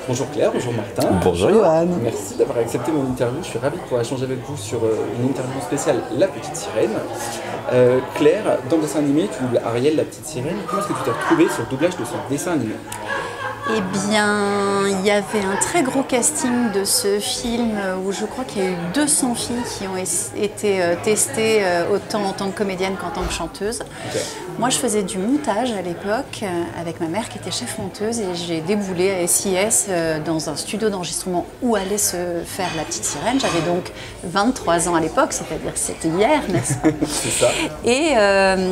Bonjour Claire, bonjour Martin. Bonjour Johan. Merci d'avoir accepté mon interview. Je suis ravi de pouvoir échanger avec vous sur une interview spéciale La Petite Sirène. Claire, dans le dessin animé, tu doubles Ariel, la Petite Sirène. Comment est-ce que tu t'es retrouvée sur le doublage de ce dessin animé? Eh bien, il y avait un très gros casting de ce film où je crois qu'il y a eu 200 filles qui ont été testées autant en tant que comédienne qu'en tant que chanteuse. Okay. Moi, je faisais du montage à l'époque avec ma mère qui était chef monteuse et j'ai déboulé à SIS dans un studio d'enregistrement où allait se faire La Petite Sirène. J'avais donc 23 ans à l'époque, c'est-à-dire que c'était hier, n'est-ce pas? C'est ça. Et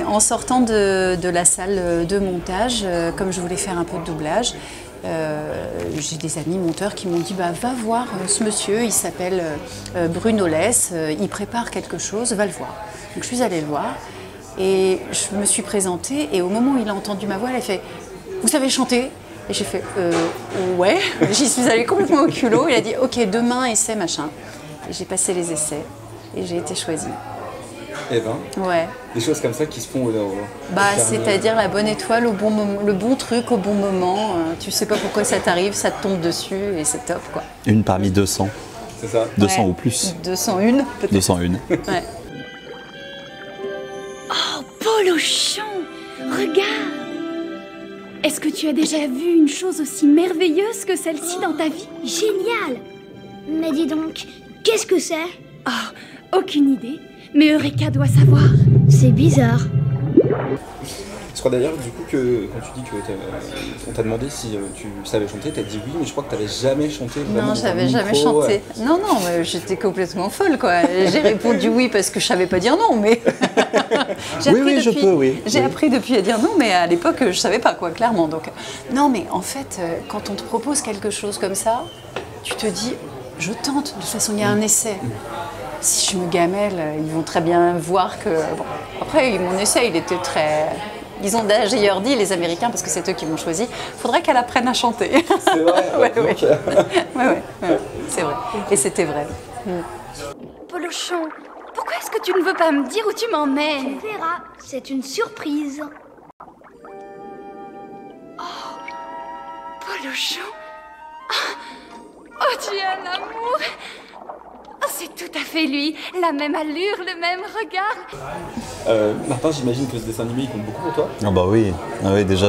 en sortant de la salle de montage, comme je voulais faire un peu de doublage, j'ai des amis monteurs qui m'ont dit va voir ce monsieur, il s'appelle Bruno Less, il prépare quelque chose, va le voir. Donc je suis allée le voir et je me suis présentée et au moment où il a entendu ma voix, il a fait vous savez chanter? Et j'ai fait ouais, j'y suis allée complètement au culot, il a dit ok demain essai machin. Et j'ai passé les essais et j'ai été choisie. Eh ben, ouais. Des choses comme ça qui se font c'est-à-dire la bonne étoile au bon moment, le bon truc au bon moment. Tu sais pas pourquoi ça t'arrive, ça te tombe dessus et c'est top quoi. Une parmi 200. C'est ça. 200 ou plus. 201 peut-être. 201. Ouais. Oh, Polochon, regarde! Est-ce que tu as déjà vu une chose aussi merveilleuse que celle-ci dans ta vie? Génial! Mais dis donc, qu'est-ce que c'est? Oh, aucune idée. Mais Eureka doit savoir. C'est bizarre. Je crois d'ailleurs du coup que quand tu dis que on t'a demandé si tu savais chanter, t'as dit oui, mais je crois que t'avais jamais chanté vraiment. Non, j'avais jamais chanté. Non, j'étais complètement folle quoi. J'ai répondu oui parce que je savais pas dire non, mais. J'ai appris depuis à dire non, mais à l'époque je savais pas quoi, clairement. Donc non, mais en fait, quand on te propose quelque chose comme ça, tu te dis je tente. De toute façon, il y a un essai. Si je me gamelle, ils vont très bien voir que... Bon. Après, mon essai, il était très... Ils ont d'ailleurs dit, les Américains, parce que c'est eux qui m'ont choisi, il faudrait qu'elle apprenne à chanter. C'est vrai. ouais. C'est vrai. Et c'était vrai. Polochon, pourquoi est-ce que tu ne veux pas me dire où tu m'emmènes? Tu verras, c'est une surprise. Oh, Polochon. Oh, tu as l'amour. Oh, c'est tout à fait lui, la même allure, le même regard. Martin, j'imagine que ce dessin animé, il compte beaucoup pour toi. Ah bah oui, déjà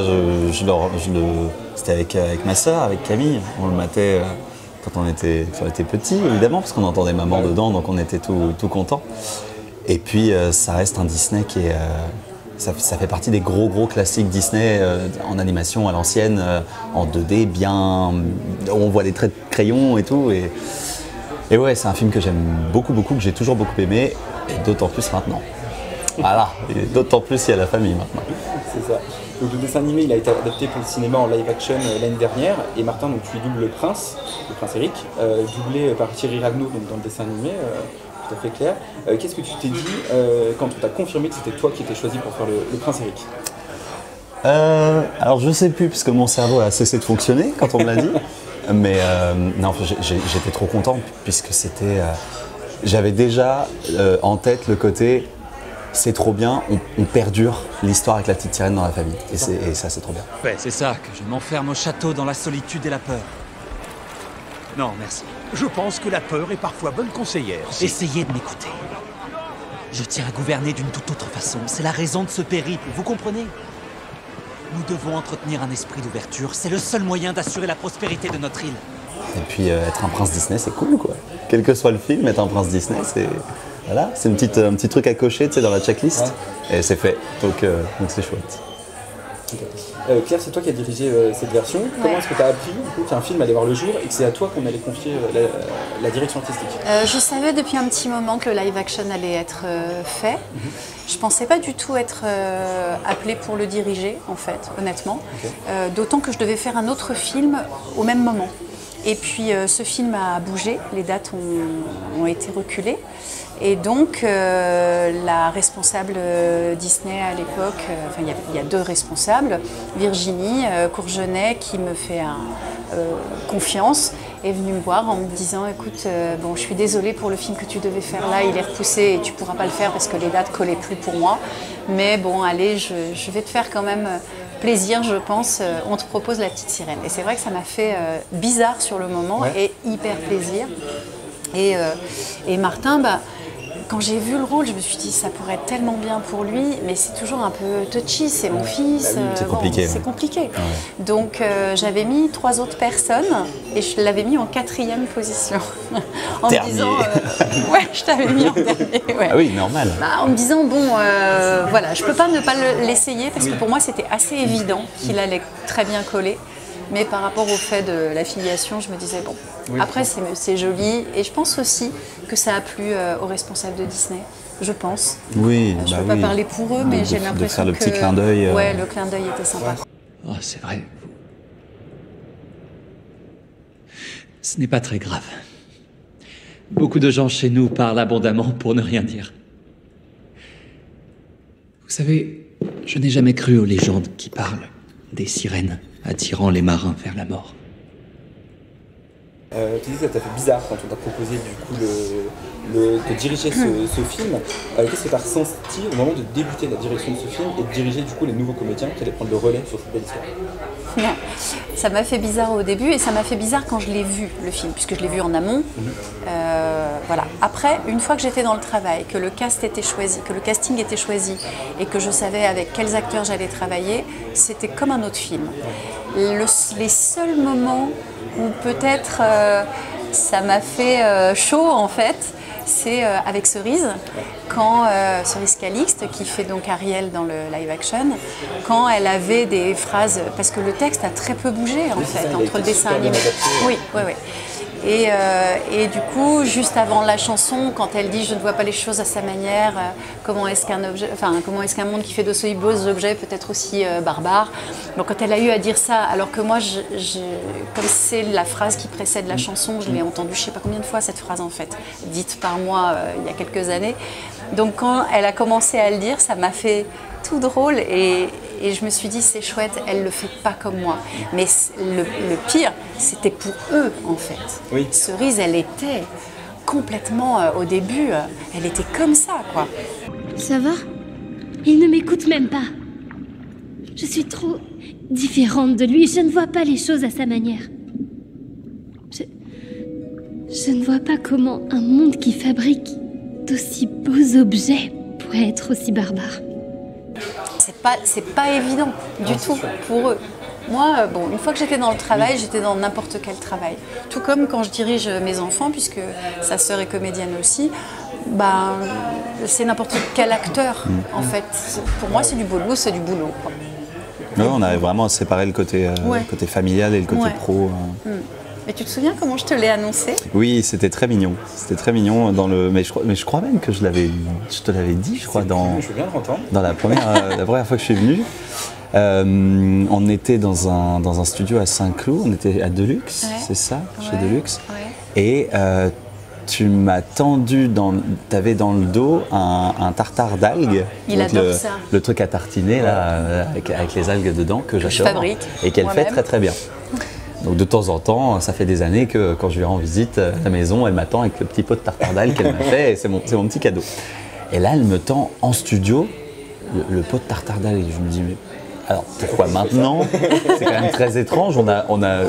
c'était avec ma sœur, avec Camille. On le matait quand on était petits, évidemment, parce qu'on entendait maman dedans, donc on était tout contents. Et puis ça reste un Disney qui est... Ça fait partie des gros classiques Disney en animation à l'ancienne, en 2D, bien... On voit des traits de crayon et tout. Et ouais, c'est un film que j'aime beaucoup, que j'ai toujours beaucoup aimé, et d'autant plus maintenant. Voilà, et d'autant plus il y a la famille maintenant. C'est ça. Donc le dessin animé, il a été adapté pour le cinéma en live action l'année dernière, et Martin, donc tu doubles le prince Eric, doublé par Thierry Ragnaud donc dans le dessin animé, tout à fait clair. Qu'est-ce que tu t'es dit quand on t'a confirmé que c'était toi qui étais choisi pour faire le prince Eric? Alors je sais plus, parce que mon cerveau a cessé de fonctionner quand on me l'a dit. Mais non, j'étais trop content puisque c'était... j'avais déjà en tête le côté c'est trop bien, on perdure l'histoire avec la petite sirène dans la famille. Et ça, c'est trop bien. Ouais, c'est ça, que je m'enferme au château dans la solitude et la peur. Non, merci. Je pense que la peur est parfois bonne conseillère. Essayez de m'écouter. Je tiens à gouverner d'une toute autre façon. C'est la raison de ce périple, vous comprenez? Nous devons entretenir un esprit d'ouverture. C'est le seul moyen d'assurer la prospérité de notre île. Et puis être un prince Disney, c'est cool quoi. Quel que soit le film, être un prince Disney, c'est... Voilà, c'est un petit truc à cocher, tu sais, dans la checklist. Ouais. Et c'est fait, donc c'est chouette. Okay. Claire, c'est toi qui as dirigé cette version. Ouais. Comment est-ce que tu as appris qu'un film allait voir le jour et que c'est à toi qu'on allait confier la direction artistique? Je savais depuis un petit moment que le live action allait être fait. Je pensais pas du tout être appelée pour le diriger, en fait, honnêtement. Okay. D'autant que je devais faire un autre film au même moment. Et puis ce film a bougé, les dates ont été reculées. Et donc, la responsable Disney à l'époque, enfin il y a 2 responsables, Virginie Courgenay, qui me fait confiance, est venue me voir en me disant écoute, bon, je suis désolée pour le film que tu devais faire là, il est repoussé et tu ne pourras pas le faire parce que les dates ne collaient plus pour moi. Mais bon, allez, je vais te faire quand même plaisir, je pense. On te propose La Petite Sirène. Et c'est vrai que ça m'a fait bizarre sur le moment et hyper plaisir. Et Martin, quand j'ai vu le rôle, je me suis dit ça pourrait être tellement bien pour lui, mais c'est toujours un peu touchy, c'est mon fils. C'est compliqué. C'est compliqué. Ouais. Donc j'avais mis 3 autres personnes et je l'avais mis en 4e position. En me disant, ouais, je t'avais mis en dernier. Ouais. Ah oui, normal. En me disant, bon, voilà, je peux pas ne pas l'essayer parce que pour moi c'était assez évident qu'il allait très bien coller. Mais par rapport au fait de la filiation, je me disais, bon, après c'est joli. Et je pense aussi que ça a plu aux responsables de Disney, je pense. Oui, je ne peux pas parler pour eux, mais j'ai l'impression de faire le petit clin d'œil. Ouais, le clin d'œil était sympa. Oh, c'est vrai. Ce n'est pas très grave. Beaucoup de gens chez nous parlent abondamment pour ne rien dire. Vous savez, je n'ai jamais cru aux légendes qui parlent des sirènes attirant les marins vers la mort. Tu dis que ça t'a fait bizarre quand on t'a proposé du coup de diriger ce film. Qu'est-ce que tu as ressenti au moment de débuter la direction de ce film et de diriger du coup les nouveaux comédiens qui allaient prendre le relais sur cette belle histoire? Ça m'a fait bizarre au début et ça m'a fait bizarre quand je l'ai vu, le film, puisque je l'ai vu en amont. Voilà. Après, une fois que j'étais dans le travail, que le cast était choisi, que le casting était choisi et que je savais avec quels acteurs j'allais travailler, c'était comme un autre film. Les seuls moments où peut-être ça m'a fait chaud en fait, c'est avec Cerise, quand Cerise Calixte, qui fait donc Ariel dans le live action, quand elle avait des phrases, parce que le texte a très peu bougé en fait, entre le dessin animé. Oui, oui, oui. Et du coup, juste avant la chanson, quand elle dit « je ne vois pas les choses à sa manière », comment est-ce qu'un monde qui fait de si beaux objets peut être aussi barbare. Donc quand elle a eu à dire ça, alors que moi, comme c'est la phrase qui précède la chanson, je l'ai entendue je ne sais pas combien de fois cette phrase en fait, dite par moi il y a quelques années. Donc quand elle a commencé à le dire, ça m'a fait tout drôle et je me suis dit c'est chouette, elle le fait pas comme moi. Mais le pire, c'était pour eux en fait. Oui. Cerise, elle était complètement au début, elle était comme ça quoi. Ça va? Il ne m'écoute même pas. Je suis trop différente de lui, je ne vois pas les choses à sa manière. Je ne vois pas comment un monde qui fabrique d'aussi beaux objets pourrait être aussi barbare. C'est pas évident du tout pour eux. Moi, bon, une fois que j'étais dans le travail, j'étais dans n'importe quel travail. Tout comme quand je dirige mes enfants, puisque sa sœur est comédienne aussi, ben, c'est n'importe quel acteur, en fait. Pour moi, c'est du boulot, c'est du boulot. Ouais, on arrive vraiment à séparer le côté, côté familial et le côté pro. Et tu te souviens comment je te l'ai annoncé? Oui, c'était très mignon. C'était très mignon dans le. Mais je crois même que je te l'avais dit, je crois, dans la première fois que je suis venu. On était dans un studio à Saint-Cloud, on était à Deluxe, c'est ça, chez Deluxe. Ouais. Et tu m'as tendu, t'avais dans le dos un tartare d'algues. Il adore ça. Le truc à tartiner là, avec les algues dedans que j'adore. Je fabrique. Et qu'elle fait très très bien. Donc de temps en temps, ça fait des années que quand je vais en visite à la maison, elle m'attend avec le petit pot de tartare d'algues qu'elle m'a fait et c'est mon petit cadeau. Et là, elle me tend en studio le pot de tartare d'algues. Je me dis, mais alors pourquoi maintenant? C'est quand même très étrange, on a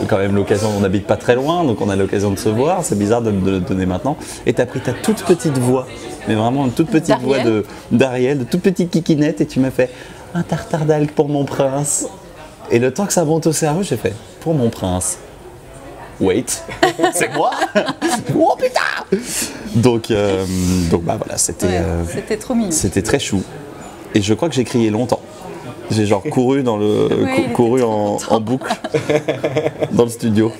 quand même l'occasion, on n'habite pas très loin, donc on a l'occasion de se voir, c'est bizarre de me le donner maintenant. Et tu as pris ta toute petite voix, mais vraiment une toute petite voix d'Ariel, de toute petite kikinette, et tu m'as fait un tartare d'algues pour mon prince. Et le temps que ça monte au cerveau, j'ai fait pour mon prince. Wait, c'est moi? Oh putain! Donc bah voilà, c'était trop mignon. C'était très chou. Et je crois que j'ai crié longtemps. J'ai genre couru en boucle dans le studio.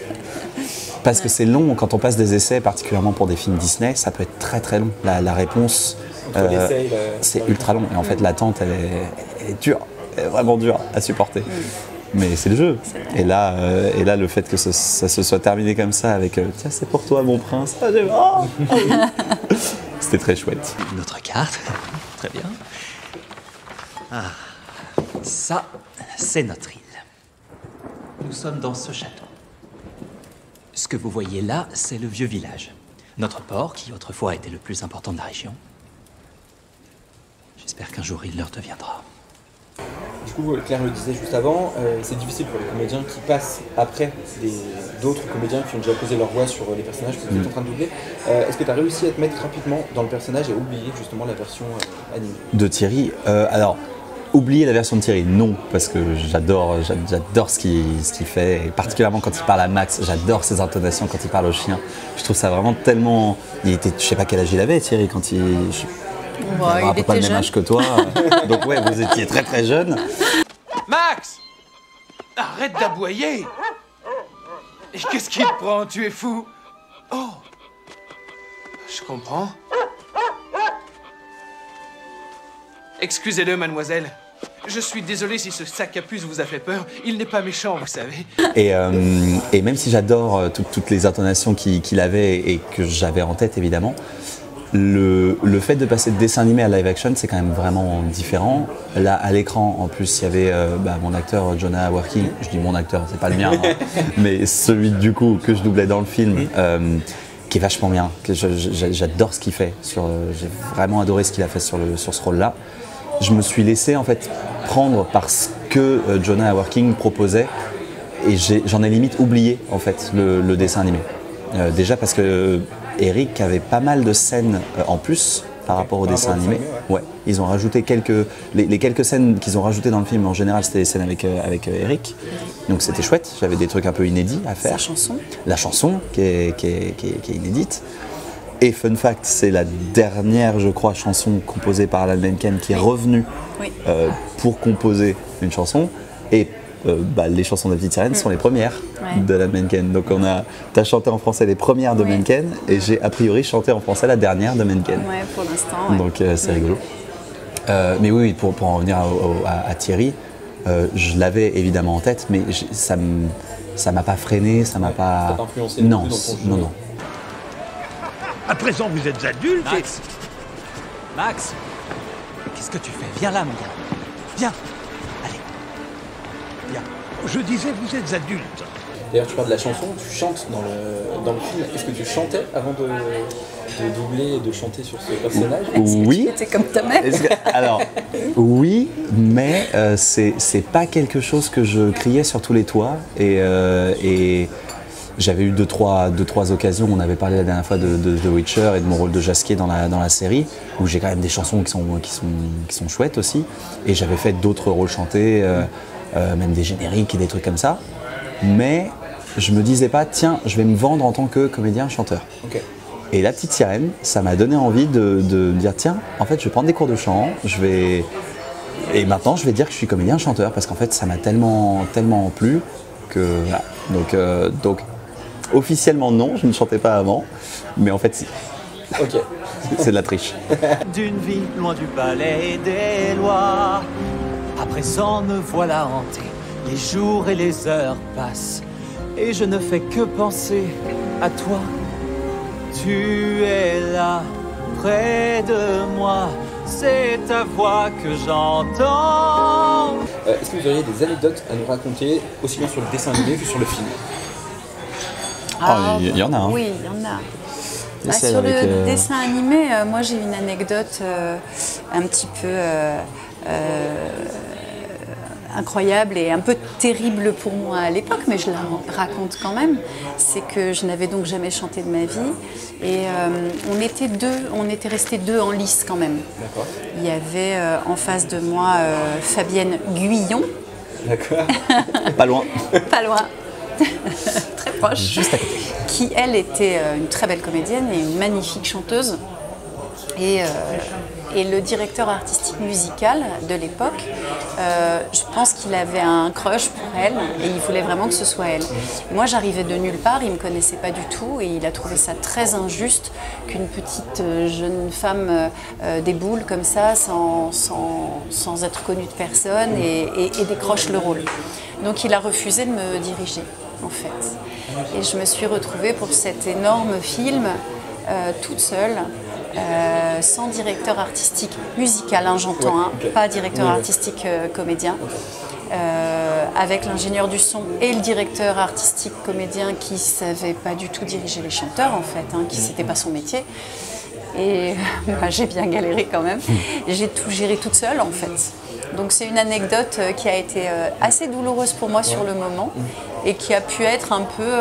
Parce que c'est long quand on passe des essais, particulièrement pour des films Disney, ça peut être très très long. La réponse, c'est ultra long. Et en fait, l'attente, elle est dure, elle est vraiment dure à supporter. Mais c'est le jeu. Et là, le fait que ça se soit terminé comme ça avec tiens, c'est pour toi, mon prince. C'était c'était très chouette. Une autre carte, très bien. Ah, ça, c'est notre île. Nous sommes dans ce château. Ce que vous voyez là, c'est le vieux village. Notre port, qui autrefois était le plus important de la région. J'espère qu'un jour il leur deviendra. Du coup, Claire le disait juste avant, c'est difficile pour les comédiens qui passent après d'autres comédiens qui ont déjà posé leur voix sur les personnages que vous êtes en train de doubler. Est-ce que tu as réussi à te mettre rapidement dans le personnage et oublier justement la version animée? De Thierry, alors, oublier la version de Thierry, non, parce que j'adore ce qu'il fait, et particulièrement quand il parle à Max, j'adore ses intonations quand il parle au chien. Je trouve ça vraiment tellement... Il était, je sais pas quel âge il avait, Thierry, quand il... Bon, il il peu pas le était même jeune. âge que toi, donc ouais, vous étiez très très jeune. Max! Arrête d'aboyer! Et qu'est-ce qui te prend? Tu es fou? Oh! Je comprends. Excusez-le, mademoiselle. Je suis désolé si ce sac à puce vous a fait peur. Il n'est pas méchant, vous savez. Et même si j'adore toutes les intonations qu'il avait et que j'avais en tête, évidemment, le fait de passer de dessin animé à live action, c'est quand même vraiment différent. Là, à l'écran, en plus, il y avait mon acteur Jonah Working. Je dis mon acteur, c'est pas le mien, hein, mais celui du coup que je doublais dans le film, qui est vachement bien. J'adore ce qu'il fait. J'ai vraiment adoré ce qu'il a fait sur ce rôle-là. Je me suis laissé en fait prendre par ce que Jonah Working proposait et j'en ai limite oublié en fait le dessin animé. Déjà parce que Eric avait pas mal de scènes en plus par rapport au dessin animé. Ouais, ils ont rajouté les quelques scènes qu'ils ont rajoutées dans le film. En général, c'était des scènes avec Eric, donc c'était chouette. J'avais des trucs un peu inédits à faire. La chanson qui est inédite. Et fun fact, c'est la dernière, je crois, chanson composée par Alan Menken qui est revenue pour composer une chanson. Et les chansons de la petite sirène sont les premières d'Alan Menken. Donc t'as chanté en français les premières de Menken et j'ai a priori chanté en français la dernière de Menken. Ouais, pour l'instant. Ouais. Donc c'est rigolo. Mais oui, pour en revenir à Thierry, je l'avais évidemment en tête, mais ça m'a pas freiné, ça m'a pas... Ça t'a influencé non, dans ton jeu. non. À présent, vous êtes adulte et... Max, qu'est-ce que tu fais? Viens là, mon gars. Viens. Allez. Viens. Je disais, vous êtes adulte. D'ailleurs, tu parles de la chanson, tu chantes dans le film. Est-ce que tu chantais avant de doubler et de chanter sur ce personnage? Oui. C'était comme ta mère. Alors, oui, mais c'est pas quelque chose que je criais sur tous les toits. Et j'avais eu deux, trois occasions. On avait parlé la dernière fois de The Witcher et de mon rôle de Jasquier dans la série, où j'ai quand même des chansons qui sont chouettes aussi. Et j'avais fait d'autres rôles chantés, même des génériques et des trucs comme ça. Mais je me disais pas, tiens, je vais me vendre en tant que comédien-chanteur. Okay. Et La Petite Sirène, ça m'a donné envie de me dire, tiens, en fait, je vais prendre des cours de chant, et maintenant, je vais dire que je suis comédien-chanteur, parce qu'en fait, ça m'a tellement plu que voilà. Donc, officiellement, non, je ne chantais pas avant, mais en fait, si. Ok. C'est de la triche. D'une vie loin du palais des lois, à présent me voilà hanté. Les jours et les heures passent, et je ne fais que penser à toi. Tu es là, près de moi, c'est ta voix que j'entends. Est-ce que vous auriez des anecdotes à nous raconter, aussi bien sur le dessin animé que sur le film? Il y en a, hein. Oui, il y en a. Celle Sur avec, le dessin animé, moi j'ai une anecdote un petit peu incroyable et un peu terrible pour moi à l'époque, mais je la raconte quand même. C'est que je n'avais donc jamais chanté de ma vie et on était restés deux en lice quand même. D'accord. Il y avait en face de moi Fabienne Guyon. D'accord. Pas loin. Pas loin. Très proche. Juste à côté. Qui, elle, était une très belle comédienne et une magnifique chanteuse. Et le directeur artistique musical de l'époque, je pense qu'il avait un crush pour elle et il voulait vraiment que ce soit elle. Moi, j'arrivais de nulle part, il ne me connaissait pas du tout et il a trouvé ça très injuste qu'une petite jeune femme déboule comme ça sans être connue de personne et décroche le rôle. Donc il a refusé de me diriger, en fait. Et je me suis retrouvée pour cet énorme film toute seule, sans directeur artistique musical, hein, j'entends, hein, pas directeur artistique comédien. Avec l'ingénieur du son et le directeur artistique comédien qui ne savait pas du tout diriger les chanteurs en fait, hein, qui c'était pas son métier. Et moi j'ai bien galéré quand même. J'ai tout géré toute seule en fait. Donc c'est une anecdote qui a été assez douloureuse pour moi sur le moment et qui a pu être un peu...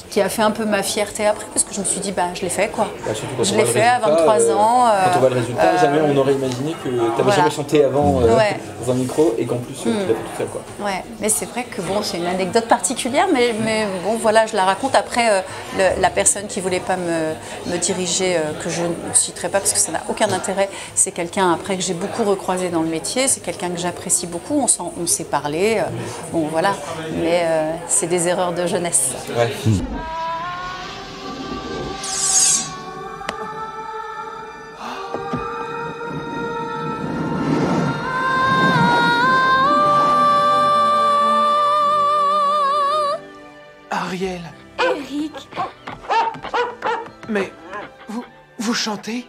qui a fait un peu ma fierté après, parce que je me suis dit, je l'ai fait quoi. Je l'ai fait à 23 ans. Quand on voit le résultat, jamais on aurait imaginé que tu n'avais jamais chanté avant dans un micro et qu'en plus tu l'as fait tout seul. Ouais, mais c'est vrai que bon, c'est une anecdote particulière, mais bon, voilà, je la raconte. Après, la personne qui ne voulait pas me diriger, que je ne citerai pas parce que ça n'a aucun intérêt, c'est quelqu'un après que j'ai beaucoup recroisé dans le métier, c'est quelqu'un que j'apprécie beaucoup, on s'est parlé, bon voilà, mais c'est des erreurs de jeunesse. Ouais. Ariel. Eric. Mais vous chantez?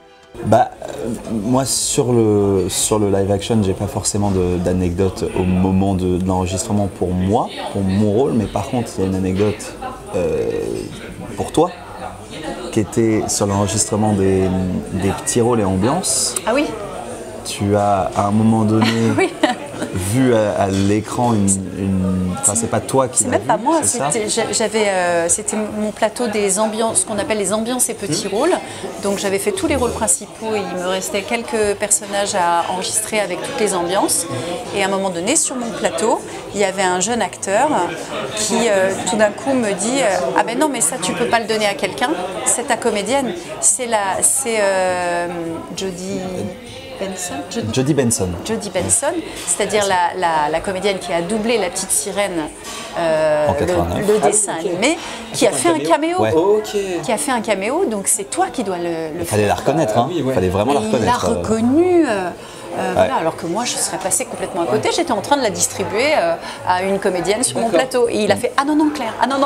Moi sur le live action, j'ai pas forcément d'anecdote au moment de l'enregistrement pour moi, pour mon rôle, mais par contre il y a une anecdote pour toi qui était sur l'enregistrement des petits rôles et ambiances. Ah oui. Tu as à un moment donné oui. vu à l'écran enfin c'est pas toi qui c'est même pas moi, c'était c'était mon plateau des ambiances, ce qu'on appelle les ambiances et petits rôles. Donc j'avais fait tous les rôles principaux et il me restait quelques personnages à enregistrer avec toutes les ambiances. Et à un moment donné, sur mon plateau, il y avait un jeune acteur qui tout d'un coup me dit ah ben non mais ça tu peux pas le donner à quelqu'un, c'est ta comédienne, c'est Jodie Benson. Jodie Benson, c'est-à-dire la comédienne qui a doublé la petite sirène, le dessin animé, qui a fait un caméo. Ouais. Qui a fait un caméo, donc c'est toi qui dois le faire. Il fallait la reconnaître, hein. Il fallait vraiment la reconnaître. Il l'a reconnue. Voilà, alors que moi je serais passée complètement à côté, j'étais en train de la distribuer à une comédienne sur mon plateau et il a fait ah non Claire, ah non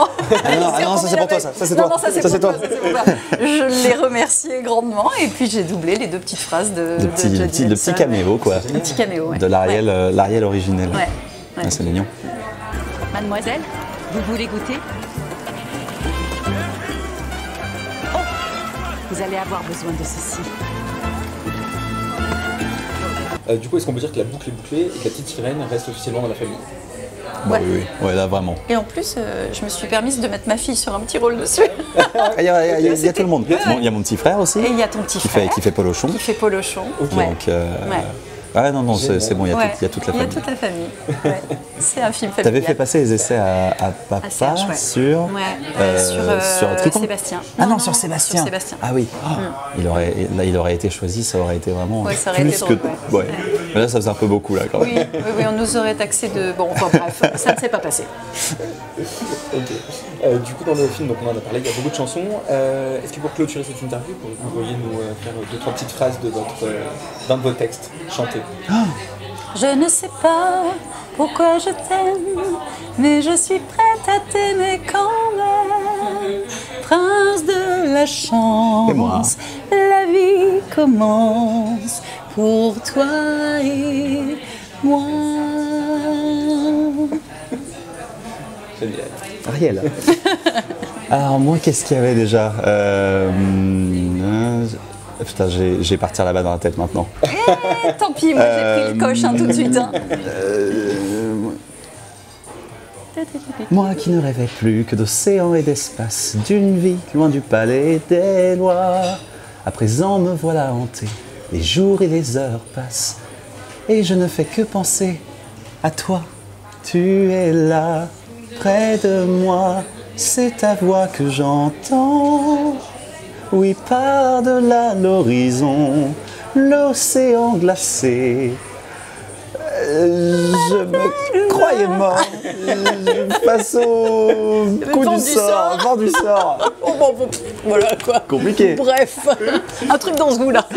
ça c'est pour toi, ça c'est toi, non, ça c'est toi. Je l'ai remercié grandement et puis j'ai doublé les deux petites phrases de Jodie le petit caméo quoi, le petit caméo de l'Ariel originelle. Ouais. C'est mignon. Mademoiselle, vous voulez goûter? Oh, vous allez avoir besoin de ceci. Du coup, est-ce qu'on peut dire que la boucle est bouclée et que la petite sirène reste officiellement dans la famille? Oui, là vraiment. Et en plus, je me suis permise de mettre ma fille sur un petit rôle dessus. Il y a tout le monde. Il y a mon petit frère aussi. Et il y a ton petit frère. Qui fait Polochon. Okay. Donc, ah non, c'est bon, il y a toute la famille. Il y a toute la famille. Ouais. C'est un film familial. Tu avais fait passer les essais à papa Serge, sur Sébastien. Ah non, sur Sébastien. Sur Sébastien. Ah oui. Il aurait été choisi, ça aurait été vraiment ça aurait été drôle, ouais. Mais là, ça faisait un peu beaucoup là quand même. Oui, on nous aurait taxé de... Bon, enfin bref, ça ne s'est pas passé. Ok. Du coup, dans le film, donc on en a parlé, il y a beaucoup de chansons. Est-ce que pour clôturer cette interview, vous pourriez nous faire 2-3 petites phrases d'un de vos textes chantés? Je ne sais pas pourquoi je t'aime, mais je suis prête à t'aimer quand même. Prince de la chance, et moi. La vie commence pour toi et moi. Génial. Ariel. Alors moi, qu'est-ce qu'il y avait déjà Putain, j'ai partir là-bas dans la tête maintenant. Tant pis, moi j'ai pris le coche tout de suite. Moi qui ne rêvais plus que d'océan et d'espace, d'une vie loin du palais des lois. À présent me voilà hanté, les jours et les heures passent, et je ne fais que penser à toi. Tu es là, près de moi, c'est ta voix que j'entends. Oui, par-delà l'horizon, l'océan glacé. Je me croyais mort. Face au coup du sort, vent du sort. Voilà quoi. Compliqué. Bref, un truc dans ce goût-là.